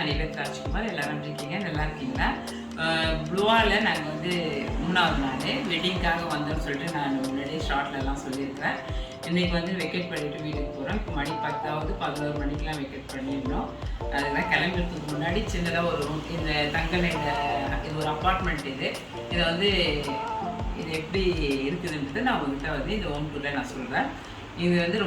நிவேத் ராஜ்குமார். எல்லாரும் இருக்கீங்க, நல்லா இருக்கீங்களா? ப்ளூவாவில் நாங்கள் வந்து 3வது நாள் வெட்டிங்காக வந்தோம்னு சொல்லிட்டு நான் முன்னாடியே ஷார்ட்லலாம் சொல்லியிருக்கிறேன். இன்றைக்கி வந்து வெக்கேட் பண்ணிவிட்டு வீட்டுக்கு போகிறோம். இப்போ மணி 10ஆவது 11 மணிக்கெலாம் வெக்கேட் பண்ணியிருந்தோம். அதெல்லாம் கிளம்புறதுக்கு முன்னாடி சின்னதாக ஒரு ரூம், இந்த தங்கல் இது ஒரு அப்பார்ட்மெண்ட். இதை வந்து இது எப்படி இருக்குதுன்றது நான் உங்கள்கிட்ட வந்து இந்த ஹோம் டூரில் நான் சொல்கிறேன். இது வந்து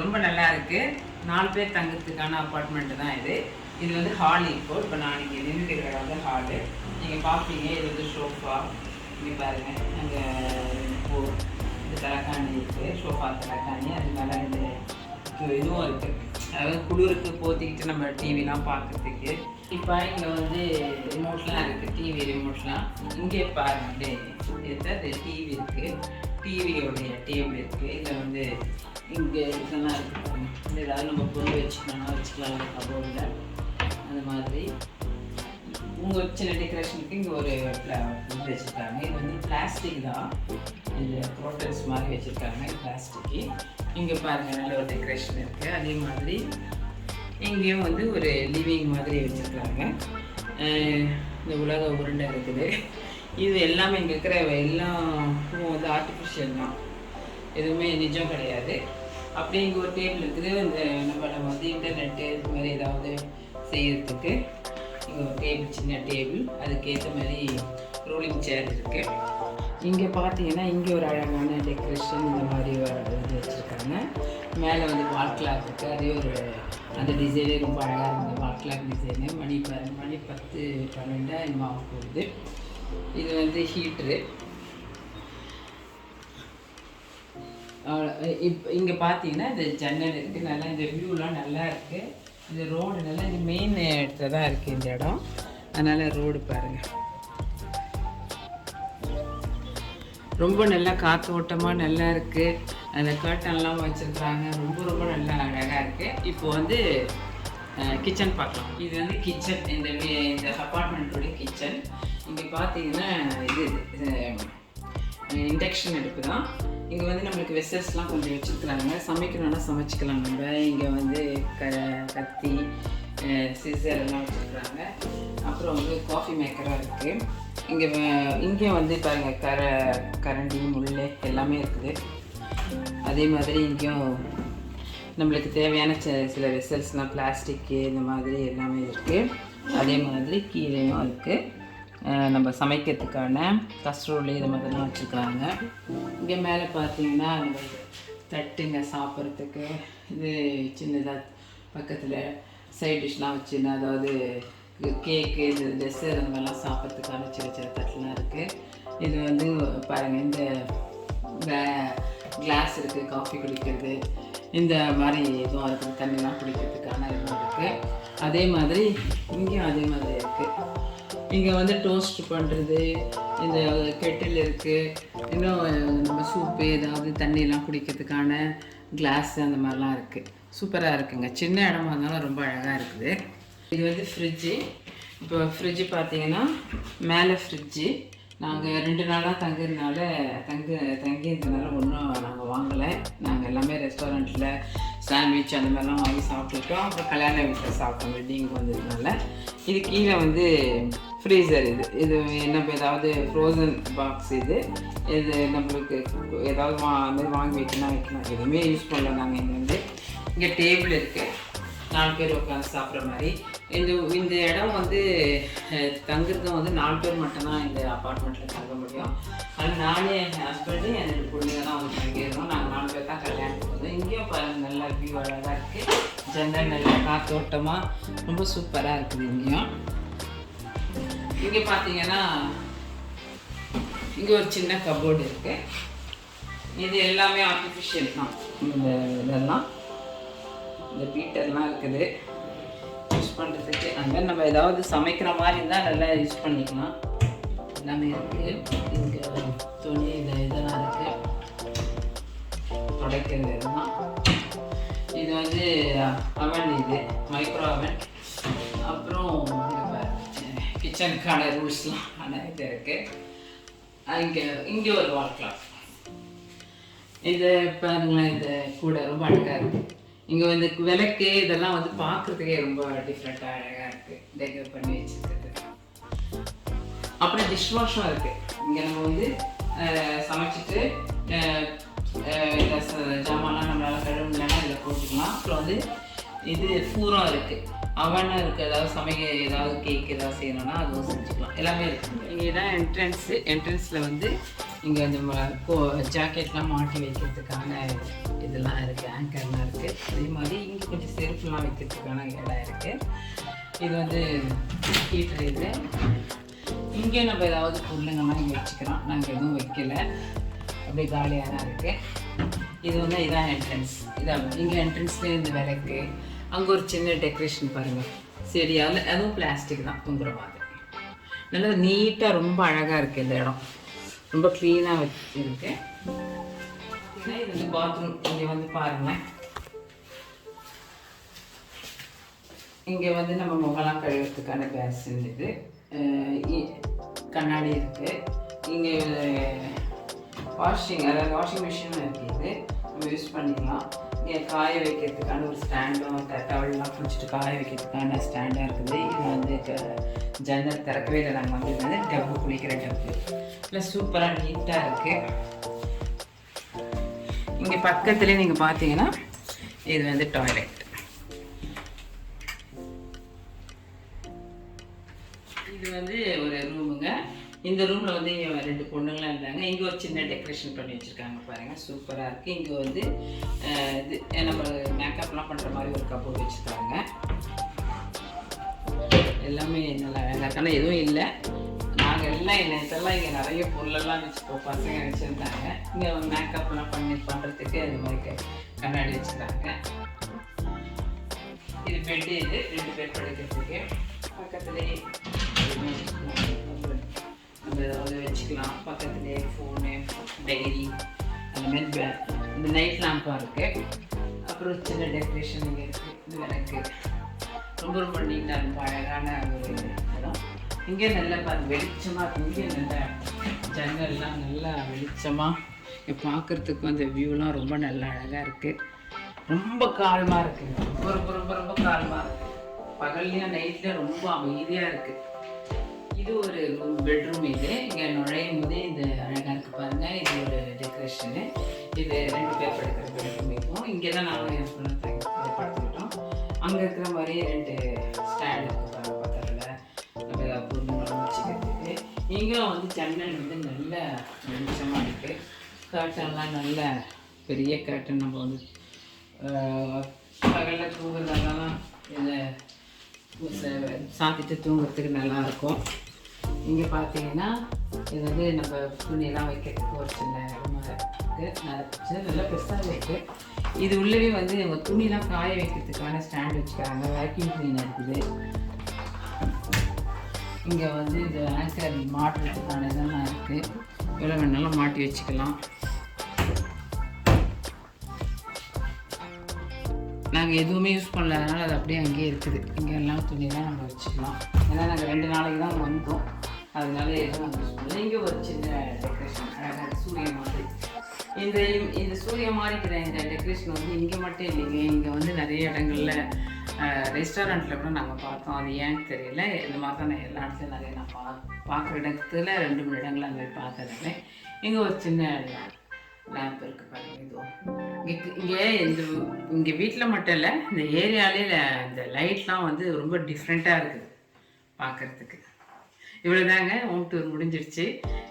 ரொம்ப நல்லா இருக்குது. 4 பேர் தங்கிறதுக்கான அப்பார்ட்மெண்ட்டு தான் இது. இது வந்து ஹால். இப்போ நான் இங்கே நின்றுக்கிற வந்து ஹாலு நீங்கள் பார்ப்பீங்க. இது வந்து ஷோஃபா, இங்கே பாருங்கள். அங்கே இந்த தலைக்காணி இருக்குது, ஷோஃபா தலைக்காணி. அது மேலே இந்த இதுவும் இருக்குது, அதாவது குளிருக்கு போத்திக்கிட்டு நம்ம டிவிலாம் பார்க்குறதுக்கு. இப்போ இங்கே வந்து ரிமோட்லாம் இருக்குது, டிவி ரிமோட்லாம். இங்கே பாருங்கள், இது டிவி இருக்குது, டிவியோடைய டேபிள் இருக்குது. இதில் வந்து இங்கே இதெல்லாம் இருக்குது. ஏதாவது நம்ம பொருள் வச்சுக்கலாம் கபோர்டில். அந்த மாதிரி உங்கள் சின்ன டெக்கரேஷனுக்கு இங்கே ஒரு இது வச்சுருக்காங்க. இது வந்து பிளாஸ்டிக் தான், இது ப்ரோட்டன்ஸ் மாதிரி வச்சுருக்காங்க, பிளாஸ்டிக்கு. இங்கே பாருங்கள், நல்ல ஒரு டெக்கரேஷன் இருக்குது. அதே மாதிரி இங்கேயும் வந்து ஒரு லிவிங் மாதிரி வச்சுருக்காங்க. இந்த உலக உருண்டை இருக்குது. இது எல்லாமே இங்கே இருக்கிற எல்லாம் வந்து ஆர்டிஃபிஷியல் தான், எதுவுமே நிஜம் கிடையாது. அப்படியே இங்கே ஒரு டேபிள் இருக்குது. இந்த நம்ம வந்து இன்டர்நெட்டு இது மாதிரி ஏதாவது செய்கிறதுக்கு இங்கே ஒரு டேபிள், சின்ன டேபிள். அதுக்கேற்ற மாதிரி ரோலிங் சேர் இருக்குது. இங்கே பார்த்தீங்கன்னா இங்கே ஒரு அழகான டெக்கரேஷன் இந்த மாதிரி இது வச்சுருக்காங்க. மேலே வந்து வால் கிளாக் இருக்குது. அதே ஒரு அந்த டிசைனே ரொம்ப அழகாக இருந்தது, வால் கிளாக் டிசைனு. மணி 10-12 என்னமோ ஆக போகுது. இது வந்து ஹீட்ரு. இங்கே பார்த்தீங்கன்னா இந்த ஜன்னல் இருக்குது. நல்லா இந்த வியூலாம் நல்லா இருக்குது. இந்த ரோடு நல்லா இந்த மெயின் இடத்துல தான் இருக்குது இந்த இடம். அதனால் ரோடு பாருங்கள், ரொம்ப நல்லா காற்றோட்டமாக நல்லா இருக்குது. அந்த கர்ட்டன்லாம் வச்சுருக்காங்க. ரொம்ப நல்லா அழகாக இருக்குது. இப்போது வந்து கிச்சன் பார்க்கலாம். இது வந்து கிச்சன், இந்த அப்பார்ட்மெண்ட்டோடைய கிச்சன். இங்கே பார்த்தீங்கன்னா இது இண்டக்ஷன் அடுப்பு தான். இங்கே வந்து நம்மளுக்கு வெசல்ஸ்லாம் கொஞ்சம் வச்சுருக்குறாங்க. சமைக்கணுன்னா சமைச்சிக்கலாம் நம்ம. இங்கே வந்து கத்தி, சிசர் எல்லாம் வச்சுருக்குறாங்க. அப்புறம் வந்து காஃபி மேக்கராக இருக்குது. இங்கே வந்து பாருங்கள், கரண்டி, முள் எல்லாமே இருக்குது. அதே மாதிரி இங்கேயும் நம்மளுக்கு தேவையான சில வெசல்ஸ்லாம் பிளாஸ்டிக்கு இந்த மாதிரி எல்லாமே இருக்குது. அதே மாதிரி கீழேயும் இருக்குது நம்ம சமைக்கிறதுக்கான கஸ்ட்ரோலு இது மாதிரிலாம் வச்சுருக்காங்க. இங்கே மேலே பார்த்தீங்கன்னா நம்ம தட்டுங்க சாப்பிட்றதுக்கு. இது சின்னதாக பக்கத்தில் சைட் டிஷ்லாம் வச்சுன்னு, அதாவது கேக்கு, இது டெசர்ட் அந்த மாதிரிலாம் சாப்பிட்றதுக்கான சின்ன தட்டுலாம் இருக்குது. இது வந்து பாருங்கள், இந்த கிளாஸ் இருக்குது, காஃபி குடிக்கிறது இந்த மாதிரி இதுவும் இருக்குது, தண்ணிலாம் குடிக்கிறதுக்கான இதுவும் இருக்குது. அதே மாதிரி இங்கேயும் அதே மாதிரி இருக்குது. இங்கே வந்து டோஸ்ட் பண்ணுறது இந்த கெட்டில் இருக்குது. இன்னும் நம்ம சூப்பு ஏதாவது தண்ணியெலாம் குடிக்கிறதுக்கான கிளாஸ் அந்த மாதிரிலாம் இருக்குது. சூப்பராக இருக்குங்க. சின்ன இடமா இருந்தாலும் ரொம்ப அழகாக இருக்குது. இது வந்து ஃப்ரிட்ஜு. இப்போ ஃப்ரிட்ஜு பார்த்தீங்கன்னா மேலே ஃப்ரிட்ஜு. நாங்கள் 2 நாளாக தங்கியிருந்தனால ஒன்றும் நாங்கள் வாங்கலை. நாங்கள் எல்லாமே ரெஸ்டாரண்ட்டில் சாண்ட்விச் அந்த மாதிரிலாம் வாங்கி சாப்பிட்டுட்டோம். அப்புறம் கல்யாண வீட்டில் சாப்பிட்டோம், வெட்டிங் வந்ததுனால. இது கீழே வந்து ஃப்ரீசர். இது நம்ம ஏதாவது ஃப்ரோசன் பாக்ஸ். இது நம்மளுக்கு ஏதாவது அந்த மாதிரி வாங்கி வைக்கலாம். எதுவுமே யூஸ் பண்ணல நாங்கள். இங்கே டேபிள் இருக்குது, 4 பேர் உட்காந்து சாப்பிட்ற மாதிரி. இந்த இடம் வந்து தங்குறதும் வந்து 4 பேர் மட்டும்தான் இந்த அப்பார்ட்மெண்ட்டில் தங்க முடியும். அது நானே, என் ஹஸ்பண்டு, என் 2 பொண்ணுங்க தான் வந்து தங்கியிருந்தோம். நாங்கள் 4 பேர் தான் கல்யாணத்துக்கு வந்தோம். இங்கேயும் பாருங்கள், நல்லா வியூ அழகாக இருக்குது. ஜன்னல் நல்லா காற்றோட்டமாக ரொம்ப சூப்பராக இருக்குது. இங்கே பார்த்தீங்கன்னா இங்கே ஒரு சின்ன கபோர்டு இருக்குது. இது எல்லாமே ஆர்டிஃபிஷியல் தான். இதெல்லாம் இந்த பீட்டர்லாம் இருக்குது யூஸ் பண்ணுறதுக்கு. அந்த மாதிரி நம்ம ஏதாவது சமைக்கிற மாதிரி இருந்தால் நல்லா யூஸ் பண்ணிக்கலாம். எல்லாமே இருக்குது. இங்கே துணி இதெல்லாம் இருக்குது, துடைக்கிறது இதெல்லாம். இது வந்து அவன், இது மைக்ரோ அவன். அப்புறம் கிச்சனுக்கான ரூல்ஸ்லாம் ஆனால் இது இருக்குது. இங்கே ஒரு வால் கிளாக். இது பாருங்களேன், இது கூட ரொம்ப அழகாக இருக்குது. இங்கே வந்து விளக்கு இதெல்லாம் வந்து பார்க்குறதுக்கே ரொம்ப டிஃப்ரெண்ட்டாக அழகாக இருக்குது. இருக்குது டெக்கரேட் பண்ணி வச்சுருக்குது. அப்புறம் டிஷ் வாஷும் இருக்குது. இங்கே நம்ம வந்து சமைச்சிட்டு ஜாமான்லாம் நம்மளால் கழுவுனா இதில் போட்டுக்கலாம். அப்புறம் வந்து இது பூரம் இருக்குது, அவனும் இருக்குது. ஏதாவது சமைக்க ஏதாவது கேக் ஏதாவது செய்யணும்னா அதுவும் செஞ்சுக்கலாம். எல்லாமே இருக்குது. இங்கே தான் என்ட்ரன்ஸில் வந்து இங்கே அந்த ஜாக்கெட்லாம் மாட்டி வைக்கிறதுக்கான இதெல்லாம் இருக்குது, ஆங்கர்லாம் இருக்குது. அதே மாதிரி இங்கே கொஞ்சம் செருப்புலாம் வைக்கிறதுக்கான இடம் இருக்குது. இது வந்து ஹீட்ரு. இது இங்கே நம்ம ஏதாவது பொருளுங்கள்லாம் இங்கே வச்சுக்கிறோம். நாங்கள் எதுவும் வைக்கலை, அப்படியே காலியாக தான் இருக்குது. இது வந்து இதான் என்ட்ரன்ஸ். இதான் இங்கே என்ட்ரன்ஸ்லேயே இந்த விளக்கு, அங்கே ஒரு சின்ன டெக்கரேஷன் பாருங்கள், செடியால், அதுவும் பிளாஸ்டிக் தான் தொங்குற மாதிரி. நல்லா நீட்டாக ரொம்ப அழகாக இருக்குது. இந்த இடம் ரொம்ப க்ளீனாக வச்சுருக்கு. இது வந்து பாத்ரூம். இங்கே வந்து பாருங்கள், இங்கே வந்து நம்ம முகலாம் கழுவுறதுக்கான பேசின், இது கண்ணாடி இருக்குது. இங்கே அதாவது வாஷிங் மிஷின் இருக்குது, நம்ம யூஸ் பண்ணிக்கலாம். இங்கே காய வைக்கிறதுக்கான ஒரு ஸ்டாண்டும், டவல்லாம் குளிச்சுட்டு காய வைக்கிறதுக்கான ஸ்டாண்டாக இருக்குது. இது வந்து ஜன்னல் திறக்கவே இல்லை. நாங்கள் வந்து இது வந்து டப்பு, குளிக்கிற டப்பு. இல்லை சூப்பராக நீட்டாக இருக்குது. இங்கே பக்கத்துலேயே நீங்கள் பார்த்தீங்கன்னா இது வந்து டாய்லெட். இது வந்து ஒரு ரூமுங்க. இந்த ரூமில் வந்து 2 பொண்ணுங்களாம் இருந்தாங்க. இங்கே ஒரு சின்ன டெக்கரேஷன் பண்ணி வச்சுருக்காங்க பாருங்கள், சூப்பராக இருக்குது. இங்கே வந்து இது நம்ம மேக்கப்லாம் பண்ணுற மாதிரி ஒரு கப்போர்ட் வச்சுருக்காங்க. எல்லாமே நல்லா அழகாக இருக்கு. ஆனால் எதுவும் இல்லை, நாங்கள் எல்லாம் இதெல்லாம் இங்கே நிறைய பொருளெல்லாம் வச்சுப்போம், பசங்க வச்சுருந்தாங்க. இங்கே மேக்கப்லாம் பண்ணுறதுக்கு இந்த மாதிரி கண்ணாடி வச்சுருக்காங்க. இது பெட்டு, இது 2 பேர் படுக்கிறதுக்கு. பக்கத்துலேயே நம்ம ஏதாவது வச்சுக்கலாம். பக்கத்துலேயே ஃபோனு, டைரி, அந்த மாதிரி இந்த நைட் லேம்பாக இருக்குது. அப்புறம் சின்ன டெக்கரேஷன் இங்கே இருக்குது. இது எனக்கு ரொம்ப ரொம்ப நீட்டாக இருக்கும், அழகான ஒரு இடம். இங்கே நல்லா வெளிச்சமாக இருக்குது. இங்கே நல்ல ஜன்னல்லாம் நல்லா வெளிச்சமாக பார்க்குறதுக்கு அந்த வியூலாம் ரொம்ப நல்லா அழகாக இருக்குது. ரொம்ப காலமாக இருக்குது, ரொம்ப ரொம்ப ரொம்ப காலமாக இருக்குது. பகல்லையும் நைட்லேயும் ரொம்ப அமைதியாக இருக்குது. இது ஒரு பெட்ரூம். இது இங்கே நுழையும் போதே இந்த அழகாக இருக்குது பாருங்கள். இது ஒரு டெக்கரேஷனு. இது 2 பேர் படுக்கிற பெட்ரூம் இருக்கும். இங்கே தான் நாங்கள் என் பொண்ணு படுத்துக்கிட்டோம். அங்கே இருக்கிற மாதிரியே 2 ஸ்டாண்ட் இருக்குது பாருங்கள் பக்கத்தில், நம்ம ஏதாவது பொருளுங்களாம் வச்சுக்கிறதுக்கு. இங்கேயும் வந்து ஜன்னல் வந்து நல்ல வெளிச்சமாக இருக்குது. கர்ட்டன்லாம் நல்ல பெரிய கர்ட்டன். நம்ம வந்து பகலில் தூங்குறதெல்லாம் இதை சாத்திட்டு தூங்குறதுக்கு நல்லாயிருக்கும். இங்கே பார்த்தீங்கன்னா இது வந்து நம்ம துணியெல்லாம் வைக்கிறதுக்கு ஒரு சின்ன இடமாக இருக்குது. நல்லா பெருசாக இருக்குது. இது உள்ளவே வந்து நம்ம துணியெல்லாம் காய வைக்கிறதுக்கான ஸ்டாண்ட் வச்சுக்கிறாங்க. வேக்யூம் கிளீனர் இருக்குது. இங்கே வந்து இந்த ஆங்கர் மாட்டுறதுக்கான இதெல்லாம் இருக்குது. எவ்வளோ வேணாலும் மாட்டி வச்சுக்கலாம். நாங்கள் எதுவுமே யூஸ் பண்ணல, அதனால் அது அப்படியே அங்கேயே இருக்குது. இங்கே எல்லாம் துணியெல்லாம் நம்ம வச்சுக்கலாம். ஏன்னா நாங்கள் 2 நாளைக்கு தான் வந்தோம், அதனால எதுவும் நாங்கள் யூஸ் பண்ணல. இங்கே ஒரு சின்ன டெக்கரேஷன் அழகாக சூரிய மாதிரி. இந்த சூரிய மாதிரிக்கிற இந்த டெக்கரேஷன் வந்து இங்கே மட்டும் இல்லைங்க, இங்கே வந்து நிறைய இடங்களில் ரெஸ்டாரண்ட்டில் கூட நாங்கள் பார்த்தோம். அது ஏன்னு தெரியல. இந்த மாதிரி தான் நான் எல்லா இடத்துலையும் நிறைய நான் பார்க்குற இடத்துல 2-3 இடங்கள் அந்த மாதிரி பார்த்துருக்கேன். இங்கே ஒரு சின்ன லேம்ப் இருக்குது பாருங்கள். இதுவும் இங்கே வீட்டில் மட்டும் இல்லை, இந்த ஏரியாலே இந்த லைட்லாம் வந்து ரொம்ப டிஃப்ரெண்ட்டாக இருக்குது பார்க்குறதுக்கு. இவ்வளோதாங்க ஹோம் டூர் முடிஞ்சிடுச்சு.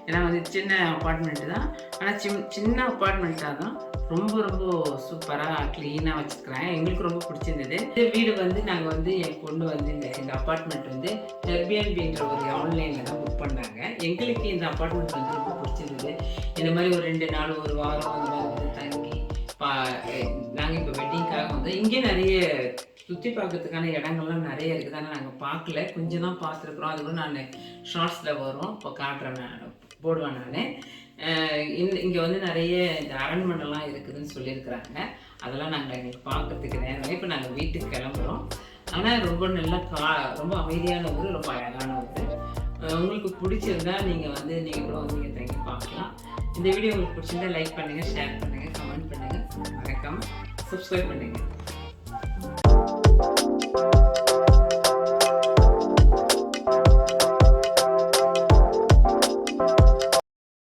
ஏன்னா வந்து சின்ன அப்பார்ட்மெண்ட்டு தான், ஆனால் சின்ன அப்பார்ட்மெண்ட்டாக தான் ரொம்ப ரொம்ப சூப்பராக க்ளீனாக வச்சுருக்குறேன். எங்களுக்கு ரொம்ப பிடிச்சிருந்தது. இந்த வீடு வந்து நாங்கள் வந்து என் பொண்ணு வந்து இந்த அப்பார்ட்மெண்ட் வந்து Airbnb ஒரு ஆன்லைனில் தான் புக் பண்ணாங்க. எங்களுக்கு இந்த அப்பார்ட்மெண்ட் வந்து ரொம்ப பிடிச்சிருந்தது. இந்த மாதிரி ஒரு 2 நாள், ஒரு வாரம் அந்த மாதிரி வந்து தங்கி நாங்கள் இப்போ வெட்டிங்காக வந்து இங்கே நிறைய சுற்றி பார்க்கறதுக்கான இடங்கள்லாம் நிறைய இருக்குது. ஆனால் நாங்கள் பார்க்கல, கொஞ்சம் தான் பார்த்துருக்குறோம். அது கூட நான் ஷார்ட்ஸில் வரும், இப்போ காட்டுறேன், போடுவேன் நான். இங்கே வந்து நிறைய இந்த அரண்மனைலாம் இருக்குதுன்னு சொல்லியிருக்கிறாங்க. அதெல்லாம் நாங்கள் எங்களுக்கு பார்க்குறதுக்கு நேரம். இப்போ நாங்கள் வீட்டுக்கு கிளம்புறோம். ஆனால் ரொம்ப நல்லா ரொம்ப அமைதியான ஊர், ரொம்ப அழகான ஊர். உங்களுக்கு பிடிச்சிருந்தா நீங்கள் கூட வந்து நீங்கள் தங்கி பார்க்கலாம். இந்த வீடியோ உங்களுக்கு பிடிச்சிருந்தா லைக் பண்ணுங்கள், ஷேர் பண்ணுங்கள், கமெண்ட் பண்ணுங்கள், மறக்காமல் சப்ஸ்கிரைப் பண்ணுங்கள்.